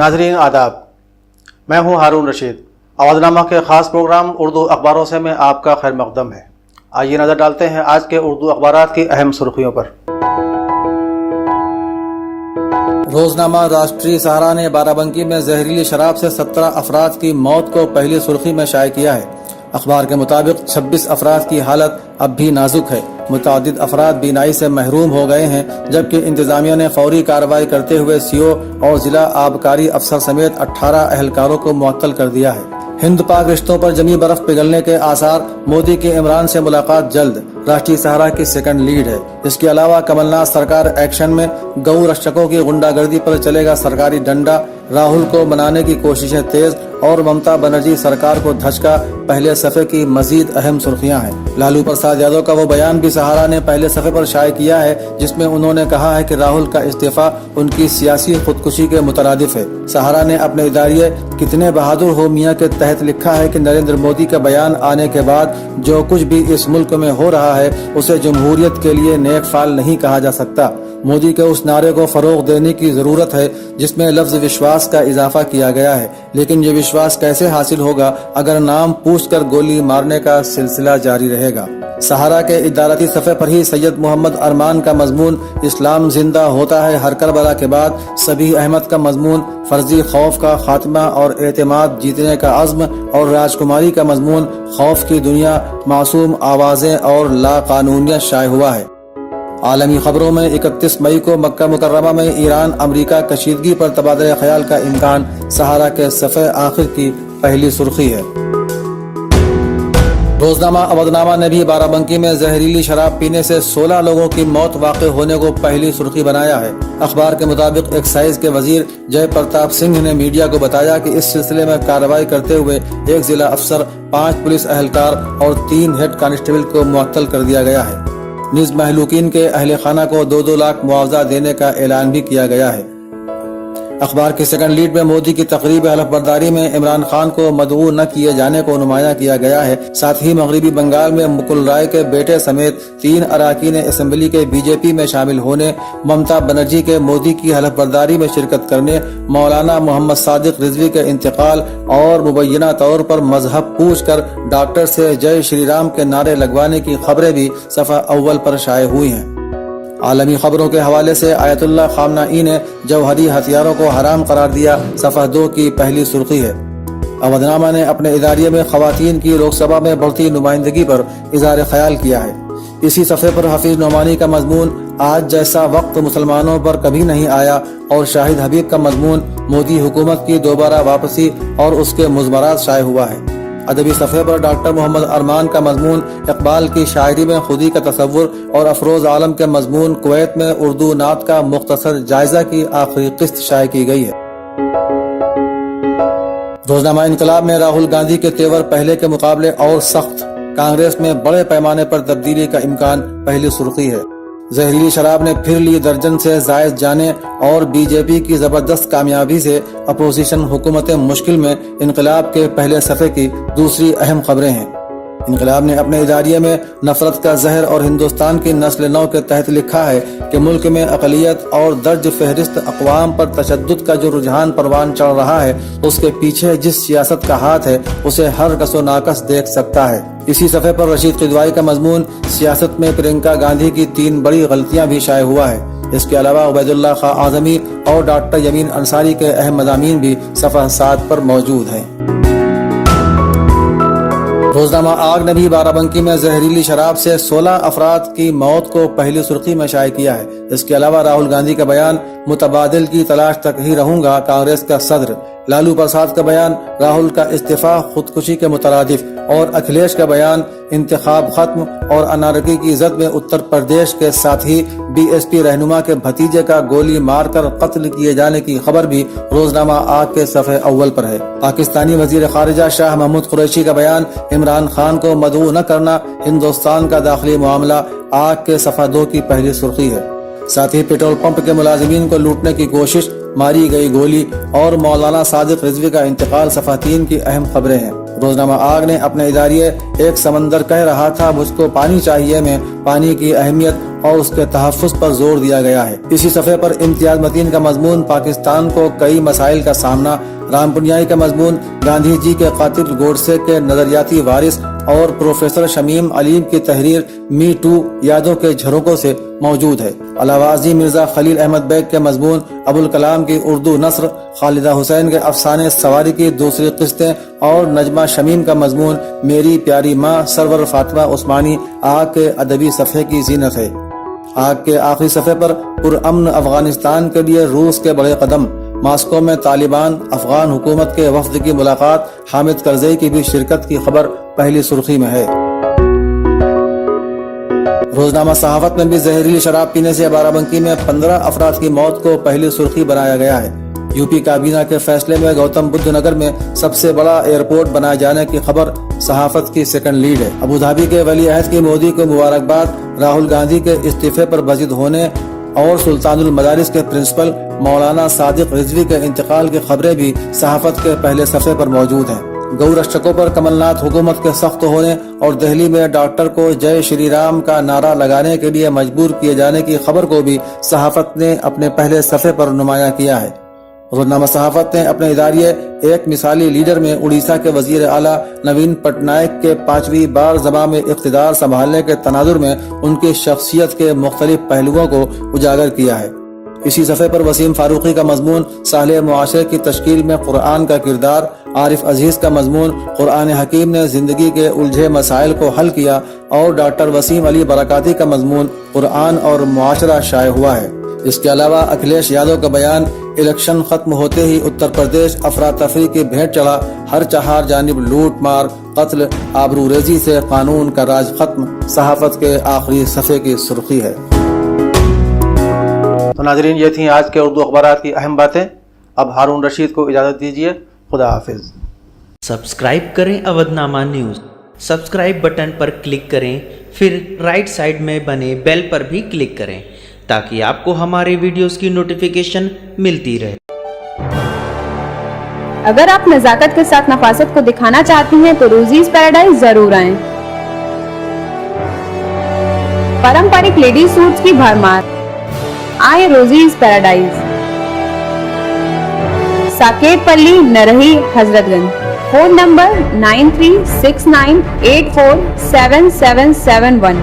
नाज़रीन आदाब, मैं हूं हारून रशीद। आवाज़नामा के ख़ास प्रोग्राम उर्दू अखबारों से में आपका खैर मक़दम है। आइए नज़र डालते हैं आज के उर्दू अखबारात की अहम सुर्खियों पर। रोज़नामा राष्ट्रीय सहारा ने बाराबंकी में जहरीली शराब से 17 अफराद की मौत को पहली सुर्खी में शाये किया है। अखबार के मुताबिक 26 अफराद की हालत अब भी नाजुक है। मुतअद्दिद अफराद बीनाई से महरूम हो गए हैं, जबकि इंतजामिया ने फौरी कार्रवाई करते हुए सीओ और जिला आबकारी अफसर समेत 18 अहलकारों को मुअत्तल कर दिया है। हिंद पाक रिश्तों पर जमी बर्फ पिघलने के आसार, मोदी की इमरान से मुलाकात जल्द, राष्ट्रीय सहारा की सेकंड लीड है। इसके अलावा कमलनाथ सरकार एक्शन में, गौ रक्षकों की गुंडागर्दी पर चलेगा सरकारी डंडा, राहुल को मनाने की कोशिशें तेज और ममता बनर्जी सरकार को धचका पहले सफे की मजीद अहम सुर्खियां हैं। लालू प्रसाद यादव का वो बयान भी सहारा ने पहले सफे पर शाये किया है, जिसमें उन्होंने कहा है कि राहुल का इस्तीफा उनकी सियासी खुदकुशी के मुतरादिफ है। सहारा ने अपने इदारिये कितने बहादुर हो मियां के तहत लिखा है कि नरेंद्र मोदी का बयान आने के बाद जो कुछ भी इस मुल्क में हो रहा है उसे जमहूरियत के लिए नेक फाल नहीं कहा जा सकता। मोदी के उस नारे को फरोग देने की जरूरत है जिसमें लफ्ज विश्वास का इजाफा किया गया है, लेकिन ये विश्वास कैसे हासिल होगा अगर नाम पूछकर गोली मारने का सिलसिला जारी रहेगा। सहारा के इदारती सफ़े पर ही सैयद मोहम्मद अरमान का मजमून इस्लाम जिंदा होता है हर करबला के बाद, सबी अहमद का मजमून फर्जी खौफ का खात्मा और एतमाद जीतने का अज़्म, और राजकुमारी का मजमून खौफ की दुनिया, मासूम आवाज़ें और लाकानूनियत शाये हुआ है। आलमी खबरों में 31 मई को मक्का मुकर्रमा में ईरान अमरीका कशीदगी पर तबादला ख्याल का इम्कान, सहारा के सफ़े आखिर की पहली सुर्खी है। रोज़नामा अवधनामा ने भी बाराबंकी में जहरीली शराब पीने से 16 लोगों की मौत वाक़े होने को पहली सुर्खी बनाया है। अखबार के मुताबिक एक्साइज के वजीर जय प्रताप सिंह ने मीडिया को बताया कि इस सिलसिले में कार्रवाई करते हुए 1 जिला अफसर, 5 पुलिस अहलकार और 3 हेड कांस्टेबल को मुअत्तल कर दिया गया है। निज महलूकीन के अहले खाना को 2-2 लाख मुआवजा देने का ऐलान भी किया गया है। अखबार की सेकंड लीड में मोदी की तकरीब हलफ बर्दारी में इमरान खान को मदऊ न किए जाने को नुमाया किया गया है। साथ ही मगरबी बंगाल में मुकुल राय के बेटे समेत 3 अराकीन असेंबली के बीजेपी में शामिल होने, ममता बनर्जी के मोदी की हलफ बर्दारी में शिरकत करने, मौलाना मोहम्मद सादिक रिजवी के इंतकाल और मुबैना तौर पर मजहब पूछ कर डॉक्टर से जय श्री राम के नारे लगवाने की खबरें भी सफ़ा अव्वल पर शाये हुई हैं। आलमी खबरों के हवाले से आयतुल्लाह खामनाई ने जौहरी हथियारों को हराम करार दिया, सफ़ा 2 की पहली सुर्खी है। अवधनामा ने अपने इदारिये में खवातीन की लोकसभा में बढ़ती नुमाइंदगी पर इज़हार ख्याल किया है। इसी सफ़े पर हफीज नोमानी का मजमून आज जैसा वक्त मुसलमानों पर कभी नहीं आया, और शाहिद हबीब का मजमून मोदी हुकूमत की दोबारा वापसी और उसके मुज़मरात शाये हुआ है। अदबी सफ़े पर डॉक्टर मोहम्मद अरमान का मजमून इकबाल की शायरी में खुदी का तसव्वुर और अफरोज आलम के मजमून कुवैत में उर्दू नात का मुख्तसर जायजा की आखिरी किस्त शाये की गई है। रोज़नामा इनकलाब में राहुल गांधी के तेवर पहले के मुकाबले और सख्त, कांग्रेस में बड़े पैमाने पर तब्दीली का इम्कान पहली सुर्खी है। जहरीली शराब ने फिर ली दर्जन से जायद जाने, और बीजेपी की जबरदस्त कामयाबी से अपोजिशन हुकूमतें मुश्किल में, इनकलाब के पहले सफ़े की दूसरी अहम खबरें हैं। इनकलाब ने अपने इदारिये में नफरत का जहर और हिंदुस्तान की नस्ल नौ के तहत लिखा है कि मुल्क में अक़लियत और दर्ज फहरिस्त अक़वाम पर तशद्दुद का जो रुझान परवान चढ़ रहा है, उसके पीछे जिस सियासत का हाथ है उसे हर कसो नाकस देख सकता है। इसी सफ़े पर रशीद क़िदवाई का मजमून सियासत में प्रियंका गांधी की 3 बड़ी गलतियां भी शाये हुआ है। इसके अलावा उबैदुल्लाह खां आज़मी और डॉक्टर यमीन अंसारी के अहम मज़ामीन भी सफ़ा 7 पर मौजूद हैं। रोज़नामा आग ने भी बाराबंकी में जहरीली शराब से 16 अफराद की मौत को पहली सुर्खी में शाये किया है। इसके अलावा राहुल गांधी का बयान, मुतबादिल की तलाश तक ही रहूंगा कांग्रेस का सदर, लालू प्रसाद का बयान, राहुल का इस्तीफा खुदकुशी के मुतरादिफ, और अखिलेश का बयान, इंतखाब खत्म, और अनारकी की जद में उत्तर प्रदेश के साथ ही बीएसपी रहनुमा के भतीजे का गोली मारकर कत्ल किए जाने की खबर भी रोज़नामा आग के सफ़े अव्वल पर है। पाकिस्तानी वजीर खारिजा शाह महमूद कुरैशी का बयान, इमरान खान को मदऊ न करना हिंदुस्तान का दाखिली मामला, आग के सफ़ा 2 की पहली सुर्खी है। साथ ही पेट्रोल पंप के मुलाजिमीन को लूटने की कोशिश, मारी गई गोली और मौलाना सादिक रिजवी का इंतकाल सफ़ा 3 की अहम खबरें हैं। रोज़नामा आग ने अपने इदारिये एक समंदर कह रहा था मुझको पानी चाहिए में पानी की अहमियत اور اس کے تحفظ پر زور دیا گیا ہے۔ اسی صفحے پر امتیاز متین کا مضمون پاکستان کو کئی مسائل کا سامنا، رام پنیائی کا مضمون گاندھی جی کے قاتل گوڈسے کے نظریاتی وارث اور پروفیسر شمیم علیم کی تحریر می ٹو یادوں کے جھروکوں سے موجود ہے۔ علاوہ ازیں مرزا خلیل احمد بیگ کے مضمون ابوالکلام کی اردو نثر، خالدہ حسین کے افسانے سواری کی دوسری قسطیں اور نجمہ شمیم کا مضمون میری پیاری ماں سرور فاطمہ عثمانی آگ کے ادبی صفحے کی زینت ہے۔ آگ کے آخری صفحے پر پرامن افغانستان کے لیے روس کے بڑے قدم، ماسکو میں طالبان افغان حکومت کے وفد کی ملاقات، حامد کرزئی کی بھی شرکت کی خبر پہلی سرخی میں ہے۔ روزنامہ صحافت میں بھی زہریلی شراب پینے سے بارہ بنکی میں 15 افراد کی موت کو پہلی سرخی بنایا گیا ہے۔ یو پی کابینہ کے فیصلے میں گوتم بدھ نگر میں سب سے بڑا ایئرپورٹ بنائے جانے کی خبر صحافت کی سیکنڈ لیڈ ہے۔ ابوظہبی کے ولی عہد کی مودی کو مبارکباد، راہل گاندھی کے استعفے پر بضد ہونے اور سلطان المدارس کے پرنسپل مولانا صادق رضوی کے انتقال کی خبریں بھی صحافت کے پہلے صفحے پر موجود ہیں۔ گو رشکوں پر کمل ناتھ حکومت کے سخت ہونے اور دہلی میں ڈاکٹر کو جے شری رام کا نعرہ لگانے کے لیے مجبور کیے جانے کی خبر کو بھی صحافت نے اپنے پہلے صفحے پر نمایاں کیا ہے۔ روزنامہ صحافت نے اپنے اداریے ایک مثالی لیڈر میں اڑیسہ کے وزیر اعلیٰ نوین پٹنائک کے 5ویں بار زمام اقتدار سنبھالنے کے تناظر میں ان کی شخصیت کے مختلف پہلوؤں کو اجاگر کیا ہے۔ اسی صفحے پر وسیم فاروقی کا مضمون صالح معاشرے کی تشکیل میں قرآن کا کردار، عارف عزیز کا مضمون قرآن حکیم نے زندگی کے الجھے مسائل کو حل کیا اور ڈاکٹر وسیم علی برکاتی کا مضمون قرآن اور معاشرہ شائع ہوا ہے۔ اس کے علاوہ اکھلیش یادو کا بیان الیکشن ختم ہوتے ہی اتر پردیش افراتفری کی بھیٹ چڑھا، ہر چہار جانب لوٹ مار، قتل، آبرو ریزی سے قانون کا راج ختم، صحافت کے آخری صفحے کی سرخی ہے۔ تو ناظرین، یہ تھیں آج کے اردو اخبارات کی اہم باتیں۔ اب ہارون رشید کو اجازت دیجیے، خدا حافظ۔ سبسکرائب کریں اودھ نامہ نیوز، سبسکرائب بٹن پر کلک کریں، پھر رائٹ سائڈ میں بنے بیل پر بھی کلک کریں تاکہ آپ کو ہمارے ویڈیوز کی نوٹیفیکیشن ملتی رہے۔ اگر آپ نزاکت کے ساتھ نفاست کو دکھانا چاہتی ہیں تو روزیز پیراڈائز ضرور آئیں۔ پارمپرک لیڈی سوٹس کی بھرمار، آئیں روزیز پیراڈائز، ساکیت پلی، نرہی، حضرت گنج۔ Phone number 9369847771۔